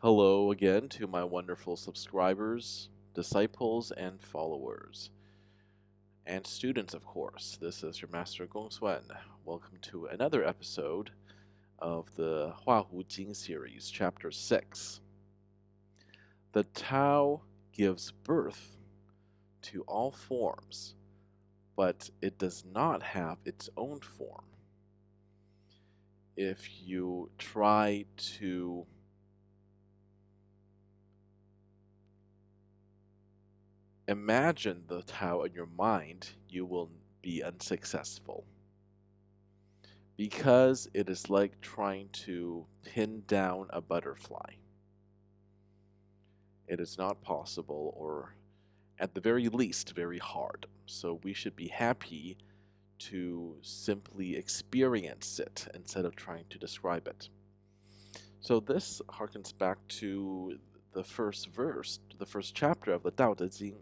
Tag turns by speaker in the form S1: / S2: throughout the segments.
S1: Hello again to my wonderful subscribers, disciples, and followers, and students, of course. This is your Master GongSun. Welcome to another episode of the Jing series, Chapter 6. The Tao gives birth to all forms, but it does not have its own form. If you try to imagine the Tao in your mind, you will be unsuccessful. Because it is like trying to pin down a butterfly. It is not possible, or at the very least, very hard. So we should be happy to simply experience it instead of trying to describe it. So this harkens back to the first verse, the first chapter of the Tao Te Jing,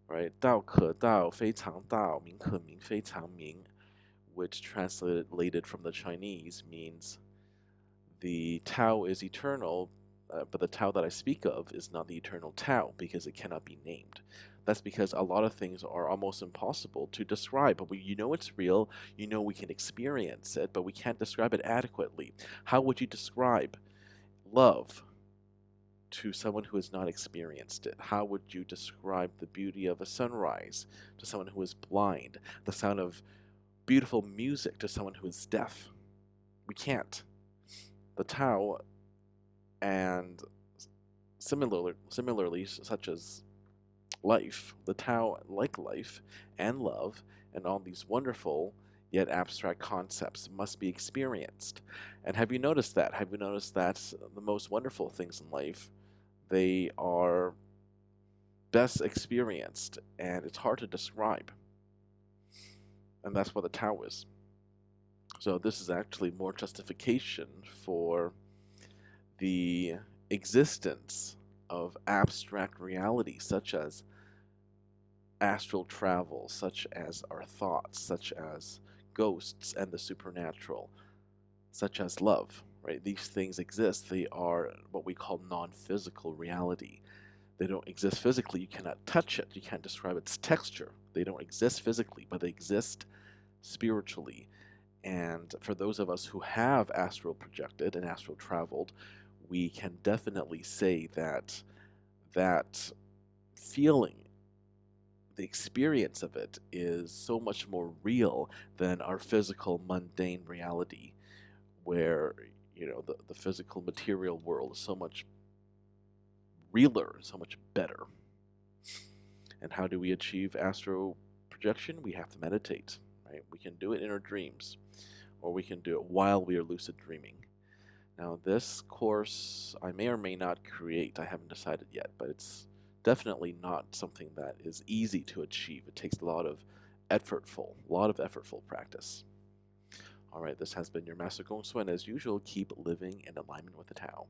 S1: right? 道可道，非常道；名可名，非常名, which translated from the Chinese means the Tao is eternal, but the Tao that I speak of is not the eternal Tao because it cannot be named. That's because a lot of things are almost impossible to describe, but you know it's real, you know we can experience it, but we can't describe it adequately. How would you describe love to someone who has not experienced it? How would you describe the beauty of a sunrise to someone who is blind? The sound of beautiful music to someone who is deaf? We can't. The Tao, and similarly, such as life, the Tao, like life and love, and all these wonderful yet abstract concepts must be experienced. And have you noticed that? Have you noticed that the most wonderful things in life, they are best experienced, and it's hard to describe. And that's what the Tao is. So this is actually more justification for the existence of abstract reality, such as astral travel, such as our thoughts, such as ghosts and the supernatural, such as love, right? These things exist. They are what we call non-physical reality. They don't exist physically. You cannot touch it. You can't describe its texture. They don't exist physically, but they exist spiritually. And for those of us who have astral projected and astral traveled, we can definitely say that that feeling, the experience of it, is so much more real than our physical mundane reality, where the physical material world is so much realer, so much better. And how do we achieve astral projection? We have to meditate, right? We can do it in our dreams, or we can do it while we are lucid dreaming. Now, this course I may or may not create. I haven't decided yet, but it's definitely not something that is easy to achieve. It takes a lot of effortful practice. All right, this has been your Master GongSun. As usual, keep living in alignment with the Tao.